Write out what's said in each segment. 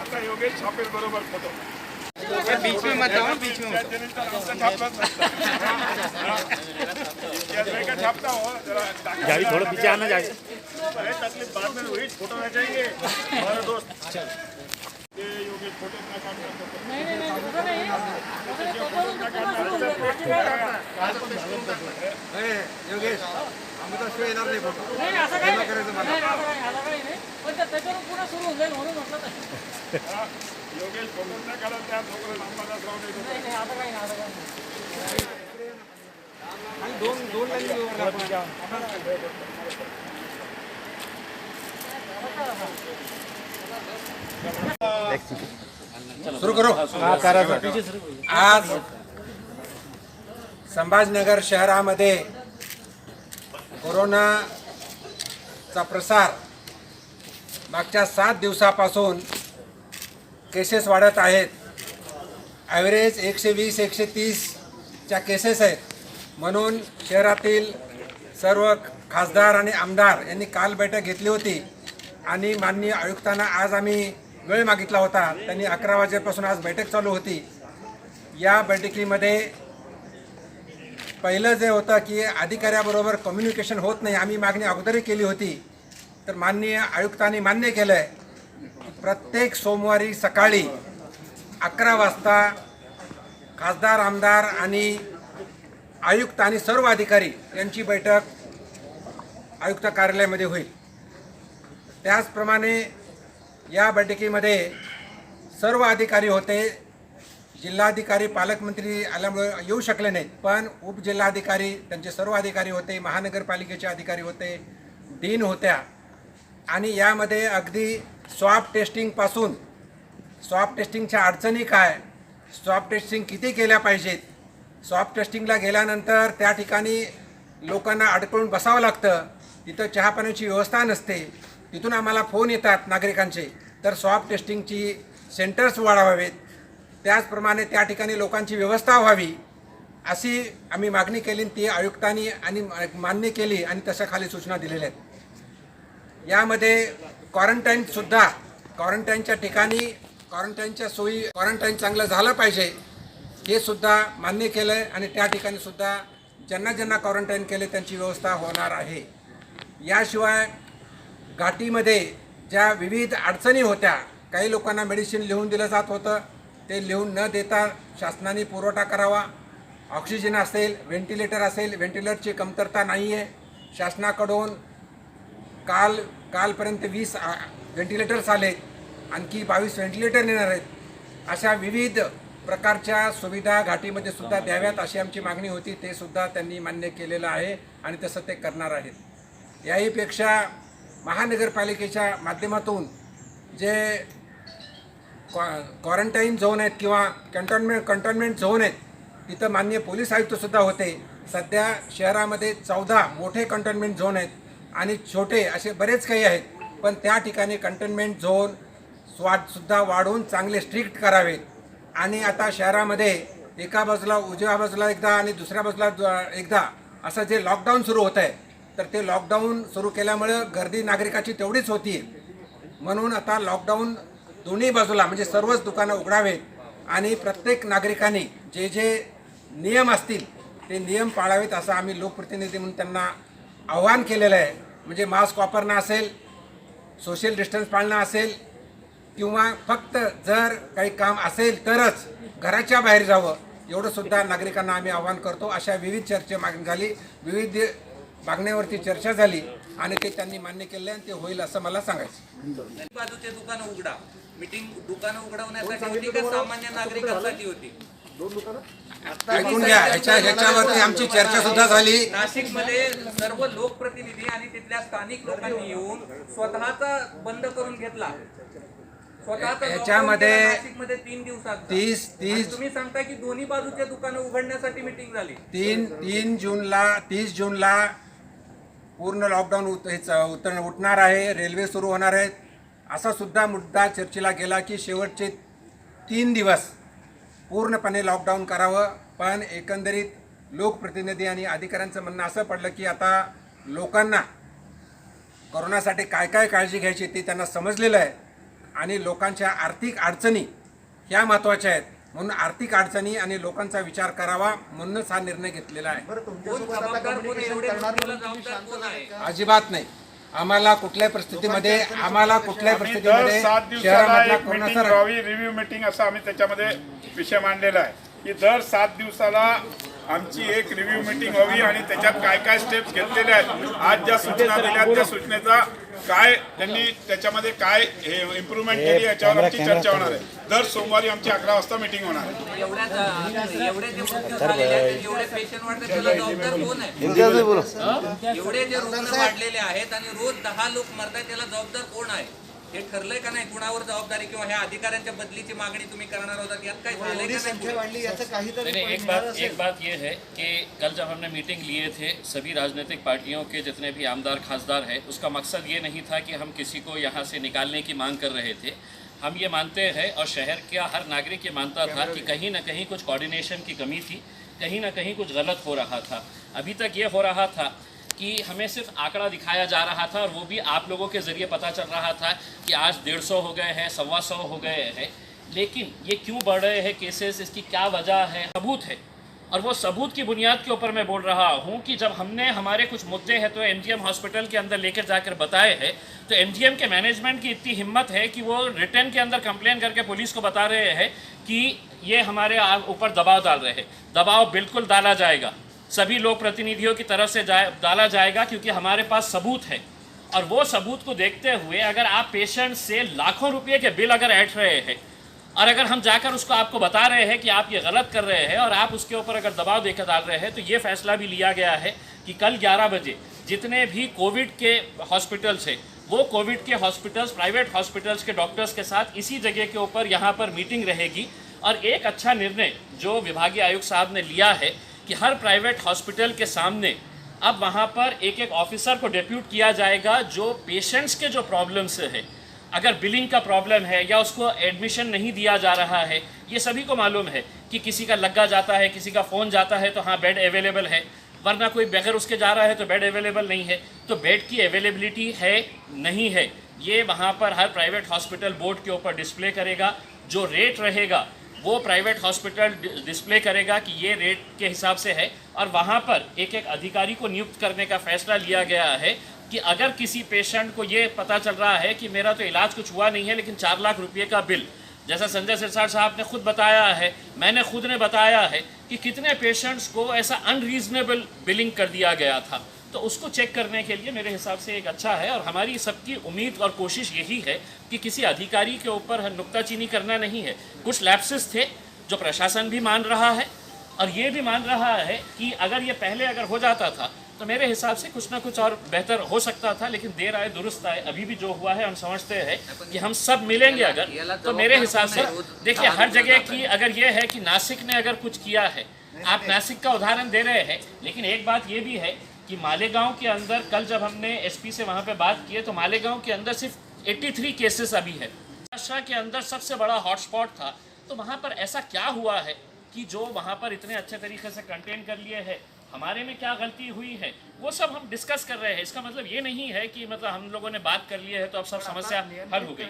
आता योगेश छापेल बरोबर photo beach में मत आओ, बीच में छापता हो जावी थोड़ा पीछे आना जाए। अरे तकलीफ बाद में हुई, फोटो आ जाएंगे हमारे दोस्त। ये योगेश फोटो अपना काम करता है। नहीं योगेश आम्ही तर शिवाय येणार नाही फोटो नाही असं काही नाही करायचं मला पण त्याच्यावर पुन्हा सुरू होऊन जाईल म्हणून म्हटलं नाही योगेश फोटो नाही काढत त्या लोकांना आम्हाला राहू नाही आता काही नाही आता काही आणि दोन लाईन सुरू करू। आज संभाजीनगर शहरामध्ये कोरोनाचा प्रसार मागच्या 7 दिवसापासून केसेस वाढत आहेत। ॲव्हरेज 120-130च्या केसेस आहेत। म्हणून शहरातील सर्व खासदार आणि आमदार यांनी काल बैठक घेतली होती आणि माननीय आयुक्तांना आज आम्ही वेळ मागितला होता। त्यांनी 11 वाजेपासून आज बैठक चालू होती। या बैठकीमध्ये पहिलं जे होतं की अधिकाऱ्याबरोबर कम्युनिकेशन होत नाही, आम्ही मागणी अगोदरही केली होती। तर माननीय आयुक्तांनी मान्य केलं आहे की प्रत्येक सोमवारी सकाळी 11 वाजता खासदार आमदार आणि आयुक्त आणि सर्व अधिकारी यांची बैठक आयुक्त कार्यालयामध्ये होईल। त्याचप्रमाणे या बैठकीमध्ये सर्व अधिकारी होते। जिल्हाधिकारी पालकमंत्री आल्यामुळे येऊ शकले नाहीत, पण उपजिल्हाधिकारी त्यांचे सर्व अधिकारी होते, महानगरपालिकेचे अधिकारी होते, डीन होत्या आणि यामध्ये अगदी स्वॅब टेस्टिंगपासून स्वॅब टेस्टिंगच्या अडचणी काय, स्वॅब टेस्टिंग किती केल्या पाहिजेत, स्वॅब टेस्टिंगला गेल्यानंतर त्या ठिकाणी लोकांना अडकून बसावं लागतं, तिथं चहा पाण्याची व्यवस्था नसते, तिथून आम्हाला फोन येतात नागरिकांचे, तर स्वॅब टेस्टिंगची सेंटर्स वाढवावेत, त्याचप्रमाणे त्या ठिकाणी लोकांची व्यवस्था व्हावी अशी आम्ही मागणी केली। ती आयुक्तांनी आणि मान्य केली आणि तशा खाली सूचना दिलेल्या आहेत। यामध्ये क्वारंटाईनसुद्धा क्वारंटाईनच्या ठिकाणी क्वारंटाईनच्या सोयी क्वारंटाईन चांगलं झालं पाहिजे हे सुद्धा मान्य केलं आहे आणि त्या ठिकाणी सुद्धा ज्यांना ज्यांना क्वारंटाईन केले त्यांची व्यवस्था होणार आहे। याशिवाय घाटीमध्ये ज्या विविध अडचणी होत्या, काही लोकांना मेडिसिन लिहून दिलं जात होतं, ते लिहून न देता शासनाने पुरवठा करावा। ऑक्सिजन असेल, व्हेंटिलेटर असेल, व्हेंटिलेटरची कमतरता नाही आहे। शासनाकडून कालपर्यंत 20 व्हेंटिलेटर्स आले, आणखी 22 व्हेंटिलेटर येणार आहेत। अशा विविध प्रकारच्या सुविधा घाटीमध्ये सुद्धा द्याव्यात अशी आमची मागणी होती, ते सुद्धा त्यांनी मान्य केलेलं आहे आणि तसं ते करणार आहेत। याहीपेक्षा महानगरपालिकेच्या माध्यमातून जे क्वारंटाईन झोन आहेत किंवा कंटोनमेंट झोन आहेत, तिथं माननीय पोलीस आयुक्तसुद्धा होते। सध्या शहरामध्ये 14 मोठे कंटोनमेंट झोन आहेत आणि छोटे असे बरेच काही आहेत, पण त्या ठिकाणी कंटोनमेंट झोन सुद्धा वाढवून चांगले स्ट्रिक्ट करावेत। आणि आता शहरामध्ये एका बाजूला उजव्या बाजूला एकदा आणि दुसऱ्या बाजूला एकदा असं जे लॉकडाऊन सुरू होतं आहे, तर ते लॉकडाऊन सुरू केल्यामुळं गर्दी नागरिकाची तेवढीच होती। म्हणून आता लॉकडाऊन दोन्ही बाजूला म्हणजे सर्वच दुकानं उघडावेत आणि प्रत्येक नागरिकांनी जे जे नियम असतील ते नियम पाळावेत असं आम्ही लोकप्रतिनिधी म्हणून त्यांना आवाहन केलेलं आहे। म्हणजे मास्क वापरणं असेल, सोशल डिस्टन्स पाळणं असेल किंवा फक्त जर काही काम असेल तरच घराच्या बाहेर जावं, एवढं सुद्धा नागरिकांना आम्ही आवाहन करतो। अशा विविध चर्चा मागणी झाली, विविध मागण्यावरती चर्चा झाली आणि ते त्यांनी मान्य केले आणि ते होईल असं मला सांगायचं। बाजूचे दुकानं उघडा, मीटिंग दुकानं उघडवण्यासाठी होती का सामान्य नागरिकांसाठी होती? ऐकून घ्या, ह्याच्यावरती आमची चर्चा सुद्धा झाली। नाशिकमध्ये सर्व लोकप्रतिनिधी आणि तिथल्या स्थानिक लोकांनी येऊन स्वतःचा बंद करून घेतला। याच्यामध्ये नाशिकमध्ये 3 दिवसात 30 तुम्ही सांगताय की दोन्ही बाजूच्या दुकानं उघडण्यासाठी मीटिंग झाली। 30 जूनला पूर्ण लॉकडाऊन उठणार आहे, रेल्वे सुरू होणार आहेत, असा सुद्धा मुद्दा चर्चेला गेला की शेवटचे 3 दिवस पूर्णपणे लॉकडाऊन करावं. पण एकंदरीत लोकप्रतिनिधी आणि अधिकाऱ्यांचं म्हणणं असं पडलं की आता लोकांना कोरोनासाठी काय काय काळजी घ्यायची ते त्यांना समजलेलं आहे आणि लोकांच्या आर्थिक अडचणी ह्या महत्त्वाच्या आहेत, म्हणून आर्थिक अडचणी आणि लोकांचा विचार करावा म्हणूनच हा निर्णय घेतलेला आहे. कोण जबाबदार, कोण एवढे गोष्टीला जबाबदार कोण आहे? अजिबात नाही. आम्हाला कुठल्याही परिस्थितीमध्ये दर 7 शहरामधला दिवसाला एक कोरोनाचा मीटिंग व्हावी, रिव्ह्यू मीटिंग असा आम्ही त्याच्यामध्ये विषय मांडलेला आहे की दर 7 दिवसाला आमची एक रिव्ह्यू मीटिंग व्हावी आणि त्याच्यात काय काय स्टेप्स घेतलेले आहेत, आज ज्या सूचना दिल्या त्या सूचनेचा काय त्यांनी त्याच्यामध्ये काय इम्प्रूव्हमेंट केली याच्यावर आमची चर्चा होणार आहे. दर सोमवारी आमची 11 वाजता मीटिंग होणार आहे. एवढे जे मृत्यू झालेले आहेत, एवढे पेशंट वाढले, त्याला जबाबदार कोण आहे? एवढे जे रुग्ण वाढलेले आहेत आणि रोज 10 लोक मरतात, त्याला जबाबदार कोण आहे? हे ठरलंय का नाही? कुणावर जबाबदारी किंवा ह्या अधिकाऱ्यांच्या बदलीची मागणी तुम्ही करणार होता, यात काय झालंय का नाही? नहीं, एक बात ये है कि कल जब हमने मीटिंग लिए थे सभी राजनीतिक पार्टियों के जितने भी आमदार खासदार हैं, उसका मकसद ये नहीं था कि हम किसी को यहाँ से निकालने की मांग कर रहे थे. हम ये मानते हैं और शहर का हर नागरिक ये मानता था कि कहीं ना कहीं कुछ कोऑर्डिनेशन की कमी थी, कहीं ना कहीं कुछ गलत हो रहा था. अभी तक ये हो रहा था कि हमें सिर्फ आंकड़ा दिखाया जा रहा था और वो भी आप लोगों के ज़रिए पता चल रहा था कि आज 150 हो गए हैं, 125 हो गए हैं. लेकिन ये क्यों बढ़ रहे हैं केसेस, इसकी क्या वजह है, सबूत है. और वो सबूत की बुनियाद के ऊपर मैं बोल रहा हूँ कि जब हमने हमारे कुछ मुद्दे हैं तो MGM हॉस्पिटल के अंदर लेकर जाकर बताए हैं, तो MGM के मैनेजमेंट की इतनी हिम्मत है कि वो रिटर्न के अंदर कंप्लेन करके पुलिस को बता रहे हैं कि ये हमारे ऊपर दबाव डाल रहे हैं. दबाव बिल्कुल डाला जाएगा, सभी लोक प्रतिनिधियों की तरफ से डाला जाएगा, क्योंकि हमारे पास सबूत है. और वो सबूत को देखते हुए अगर आप पेशेंट से लाखों रुपये के बिल अगर ऐंठ रहे हैं और अगर हम जाकर उसको आपको बता रहे हैं कि आप ये गलत कर रहे हैं और आप उसके ऊपर अगर दबाव देकर डाल रहे हैं, तो ये फैसला भी लिया गया है कि कल 11 बजे जितने भी कोविड के हॉस्पिटल्स हैं वो कोविड के हॉस्पिटल्स, प्राइवेट हॉस्पिटल्स के डॉक्टर्स के साथ इसी जगह के ऊपर यहाँ पर मीटिंग रहेगी. और एक अच्छा निर्णय जो विभागीय आयुक्त साहब ने लिया है कि हर प्राइवेट हॉस्पिटल के सामने अब वहाँ पर एक एक ऑफिसर को डेप्यूट किया जाएगा जो पेशेंट्स के जो प्रॉब्लम्स है, अगर बिलिंग का प्रॉब्लम है या उसको एडमिशन नहीं दिया जा रहा है, ये सभी को मालूम है कि किसी का लग्गा जाता है, किसी का फ़ोन जाता है तो हाँ बेड अवेलेबल है, वरना कोई बगैर उसके जा रहा है तो बेड अवेलेबल नहीं है. तो बेड की अवेलेबिलिटी है नहीं है, ये वहाँ पर हर प्राइवेट हॉस्पिटल बोर्ड के ऊपर डिस्प्ले करेगा. जो रेट रहेगा वो प्राइवेट हॉस्पिटल डिस्प्ले करेगा कि ये रेट के हिसाब से है. और वहाँ पर एक एक अधिकारी को नियुक्त करने का फैसला लिया गया है कि अगर किसी पेशेंट को ये पता चल रहा है कि मेरा तो इलाज कुछ हुआ नहीं है लेकिन 4 लाख रुपये का बिल, जैसा संजय सिरसाट साहब ने खुद बताया है, मैंने खुद ने बताया है कि कितने पेशेंट्स को ऐसा अनरीजनेबल बिलिंग कर दिया गया था, तो उसको चेक करने के लिए मेरे हिसाब से एक अच्छा है. और हमारी सबकी उम्मीद और कोशिश यही है कि किसी अधिकारी के ऊपर नुक्ताचीनी करना नहीं है. कुछ लैप्सेस थे जो प्रशासन भी मान रहा है और ये भी मान रहा है कि अगर ये पहले अगर हो जाता था तो मेरे हिसाब से कुछ ना कुछ और बेहतर हो सकता था. लेकिन देर आए दुरुस्त आए, अभी भी जो हुआ है हम समझते हैं कि हम सब मिलेंगे अगर, तो मेरे हिसाब से देखिए हर जगह की अगर ये है कि नासिक ने अगर कुछ किया है, आप नासिक का उदाहरण दे रहे हैं, लेकिन एक बात ये भी है कि मालेगांव के अंदर कल जब हमने एसपी से वहाँ पे बात की तो मालेगांव के अंदर सिर्फ 83 केसेस अभी है. महाराष्ट्र के अंदर सबसे बड़ा हॉटस्पॉट था, तो वहाँ पर ऐसा क्या हुआ है कि जो वहाँ पर इतने अच्छे तरीके से कंटेन कर लिए है, हमारे में क्या गलती हुई है, वो सब हम डिस्कस कर रहे हैं. इसका मतलब ये नहीं है कि मतलब हम लोगों ने बात कर ली है तो अब सब समस्या हल हो गई.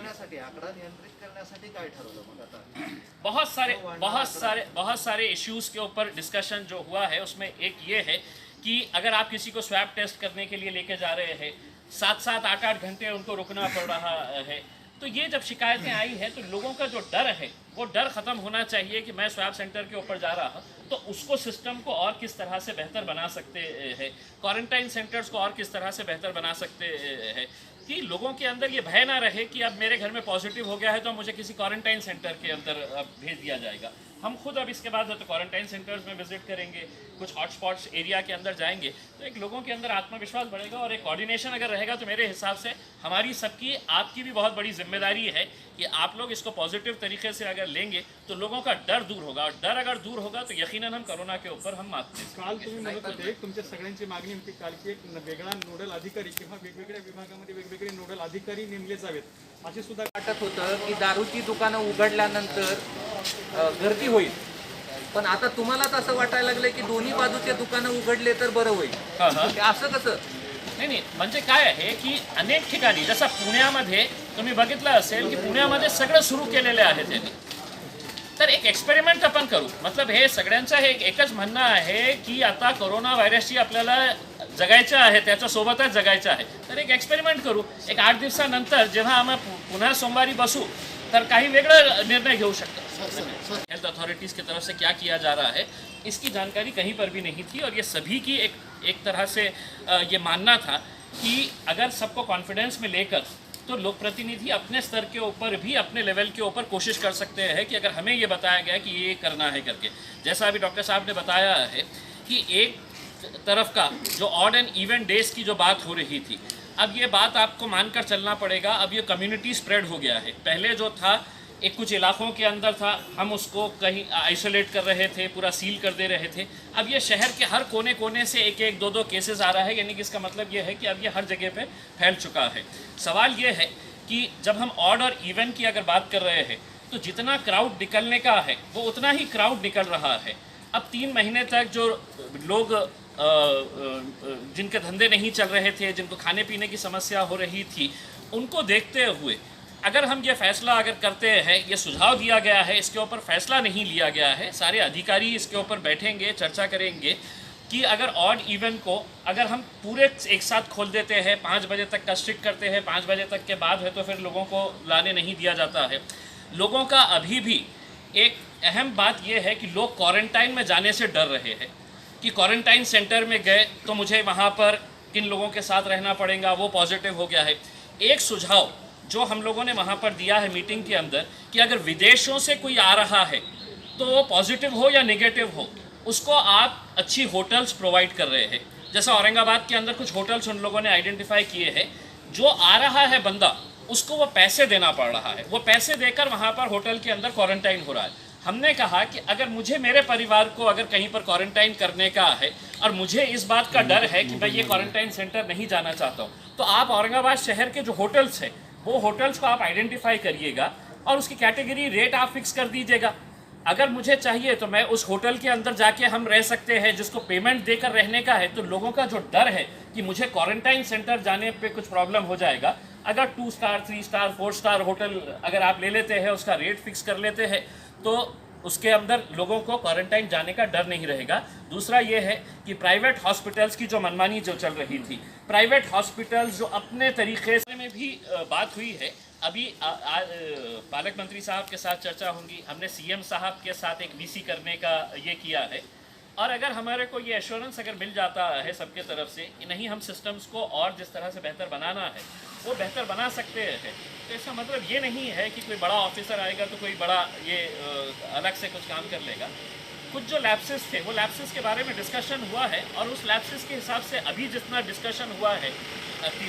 बहुत सारे इश्यूज के ऊपर डिस्कशन जो हुआ है उसमें एक ये है कि अगर आप किसी को स्वैब टेस्ट करने के लिए लेके जा रहे हैं, 7-7, 8-8 घंटे उनको रुकना पड़ रहा है, तो ये जब शिकायतें आई है तो लोगों का जो डर है वो डर ख़त्म होना चाहिए कि मैं स्वैब सेंटर के ऊपर जा रहा हूँ तो उसको सिस्टम को और किस तरह से बेहतर बना सकते हैं, क्वारंटाइन सेंटर्स को और किस तरह से बेहतर बना सकते हैं कि लोगों के अंदर ये भय ना रहे कि अब मेरे घर में पॉजिटिव हो गया है तो मुझे किसी क्वारंटाइन सेंटर के अंदर भेज दिया जाएगा. हम खुद अब इसके बाद तो क्वारंटाइन सेंटर्स में विजिट करेंगे, कुछ हॉटस्पॉट्स एरिया के अंदर जाएंगे, तो एक लोगों के अंदर आत्मविश्वास बढ़ेगा और एक कोऑर्डिनेशन अगर रहेगा तो मेरे हिसाब से हमारी सबकी, आपकी भी बहुत बड़ी जिम्मेदारी है कि आप लोग इसको पॉजिटिव तरीके से अगर लेंगे तो लोगों का डर दूर होगा, और डर अगर दूर होगा तो यकीनन हम कोरोना के ऊपर हम मात दे काल तुम्ही म्हणत होते तुमच्या सगळ्यांची मागणी होती काल की एक वेगळा नोडल अधिकारी किंवा वेगवेगळ्या विभागामध्ये वेगवेगळे नोडल अधिकारी नेमले जावेत, असे सुद्धा वाटत होतं की दारूची दुकानं उघडल्यानंतर गर्दी होईल, पण आता तुम्हालाच असं वाटायला लागलं की दोन्ही बाजूचे दुकानं उघडले तर बरं होईल. ते असं कसं? नाही, म्हणजे काय आहे की अनेक ठिकाणी जसं पुण्यामध्ये तुम्ही बघितलं असेल की पुण्यामध्ये सगळं सुरू केलेले आहे त्यांनी. तर एक एक्सपेरिमेंट आपण करू. मतलब हे सगळ्यांचं हे एकच म्हणणं आहे की आता कोरोना व्हायरसशी आपल्याला जगायचं आहे, त्याच्यासोबतच जगायचं आहे. तर एक एक्सपेरिमेंट करू. एक 8 दिवसानंतर जेव्हा आम्ही पुन्हा सोमवारी बसू तर काही वेगळा निर्णय घेऊ शकतो. हेल्थ अथॉरिटीज़ की तरफ से क्या किया जा रहा है इसकी जानकारी कहीं पर भी नहीं थी, और ये सभी की एक तरह से ये मानना था कि अगर सबको कॉन्फिडेंस में लेकर तो लोक प्रतिनिधि अपने स्तर के ऊपर भी, अपने लेवल के ऊपर कोशिश कर सकते हैं कि अगर हमें ये बताया गया कि ये करना है करके, जैसा अभी डॉक्टर साहब ने बताया है कि एक तरफ का जो ऑड एंड इवन डेज की जो बात हो रही थी, अब ये बात आपको मानकर चलना पड़ेगा. अब ये कम्युनिटी स्प्रेड हो गया है. पहले जो था एक कुछ इलाकों के अंदर था, हम उसको कहीं आइसोलेट कर रहे थे, पूरा सील कर दे रहे थे. अब ये शहर के हर कोने कोने से एक एक दो दो केसेस आ रहा है, यानी कि इसका मतलब ये है कि अब ये हर जगह पे फैल चुका है. सवाल ये है कि जब हम ऑड और इवन की अगर बात कर रहे हैं तो जितना क्राउड निकलने का है वो उतना ही क्राउड निकल रहा है. अब 3 महीने तक जो लोग जिनके धंधे नहीं चल रहे थे, जिनको खाने पीने की समस्या हो रही थी, उनको देखते हुए अगर हम ये फैसला अगर करते हैं, ये सुझाव दिया गया है, इसके ऊपर फैसला नहीं लिया गया है, सारे अधिकारी इसके ऊपर बैठेंगे, चर्चा करेंगे कि अगर ऑड इवन को अगर हम पूरे एक साथ खोल देते हैं, 5 बजे तक का स्ट्रिक्ट करते हैं, 5 बजे तक के बाद है तो फिर लोगों को लाने नहीं दिया जाता है. लोगों का अभी भी एक अहम बात यह है कि लोग क्वारंटाइन में जाने से डर रहे हैं कि क्वारंटाइन सेंटर में गए तो मुझे वहाँ पर किन लोगों के साथ रहना पड़ेगा, वो पॉजिटिव हो गया है. एक सुझाव जो हम लोगों ने वहाँ पर दिया है मीटिंग के अंदर कि अगर विदेशों से कोई आ रहा है तो वो पॉजिटिव हो या नेगेटिव हो, उसको आप अच्छी होटल्स प्रोवाइड कर रहे हैं. जैसा औरंगाबाद के अंदर कुछ होटल्स उन लोगों ने आइडेंटिफाई किए हैं. जो आ रहा है बंदा उसको वो पैसे देना पड़ रहा है, वो पैसे देकर वहाँ पर होटल के अंदर क्वारंटाइन हो रहा है. हमने कहा कि अगर मुझे मेरे परिवार को अगर कहीं पर क्वारंटाइन करने का है और मुझे इस बात का डर है कि मैं ये क्वारंटाइन सेंटर नहीं जाना चाहता हूँ, तो आप औरंगाबाद शहर के जो होटल्स हैं वो होटल्स को आप आइडेंटिफाई करिएगा और उसकी कैटेगरी रेट आप फिक्स कर दीजिएगा. अगर मुझे चाहिए तो मैं उस होटल के अंदर जाके हम रह सकते हैं, जिसको पेमेंट देकर रहने का है. तो लोगों का जो डर है कि मुझे क्वारंटाइन सेंटर जाने पे कुछ प्रॉब्लम हो जाएगा, अगर 2 स्टार 3 स्टार 4 स्टार होटल अगर आप ले लेते हैं, उसका रेट फिक्स कर लेते हैं, तो उसके अंदर लोगों को क्वारंटाइन जाने का डर नहीं रहेगा. दूसरा ये है कि प्राइवेट हॉस्पिटल्स की जो मनमानी जो चल रही थी, प्राइवेट हॉस्पिटल्स जो अपने तरीके से में भी बात हुई है. अभी पालक मंत्री साहब के साथ चर्चा होंगी. हमने सीएम साहब के साथ एक वीसी करने का ये किया है, और अगर हमारे को ये एश्योरेंस अगर मिल जाता है सबके तरफ से कि नहीं, हम सिस्टम्स को और जिस तरह से बेहतर बनाना है वो बेहतर बना सकते हैं, तो इसका मतलब ये नहीं है कि कोई बड़ा ऑफिसर आएगा तो कोई बड़ा ये अलग से कुछ काम कर लेगा. कुछ जो लैप्सेस थे वो लैप्सेस के बारे में डिस्कशन हुआ है, और उस लैप्सेस के हिसाब से अभी जितना डिस्कशन हुआ है,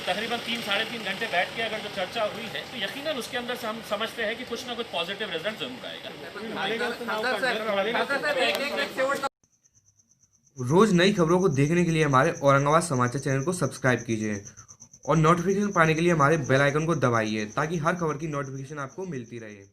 तकरीबन 3-3.5 घंटे बैठ के अगर जो चर्चा हुई है, तो यकीनन उसके अंदर से हम समझते हैं कि कुछ ना कुछ पॉजिटिव रिजल्ट जरूर आएगा. रोज नई खबरों को देखने के लिए हमारे औरंगाबाद समाचार चैनल को सब्सक्राइब कीजिए और नोटिफिकेशन पाने के लिए हमारे बेल आइकन को दबाइए ताकि हर खबर की नोटिफिकेशन आपको मिलती रहे.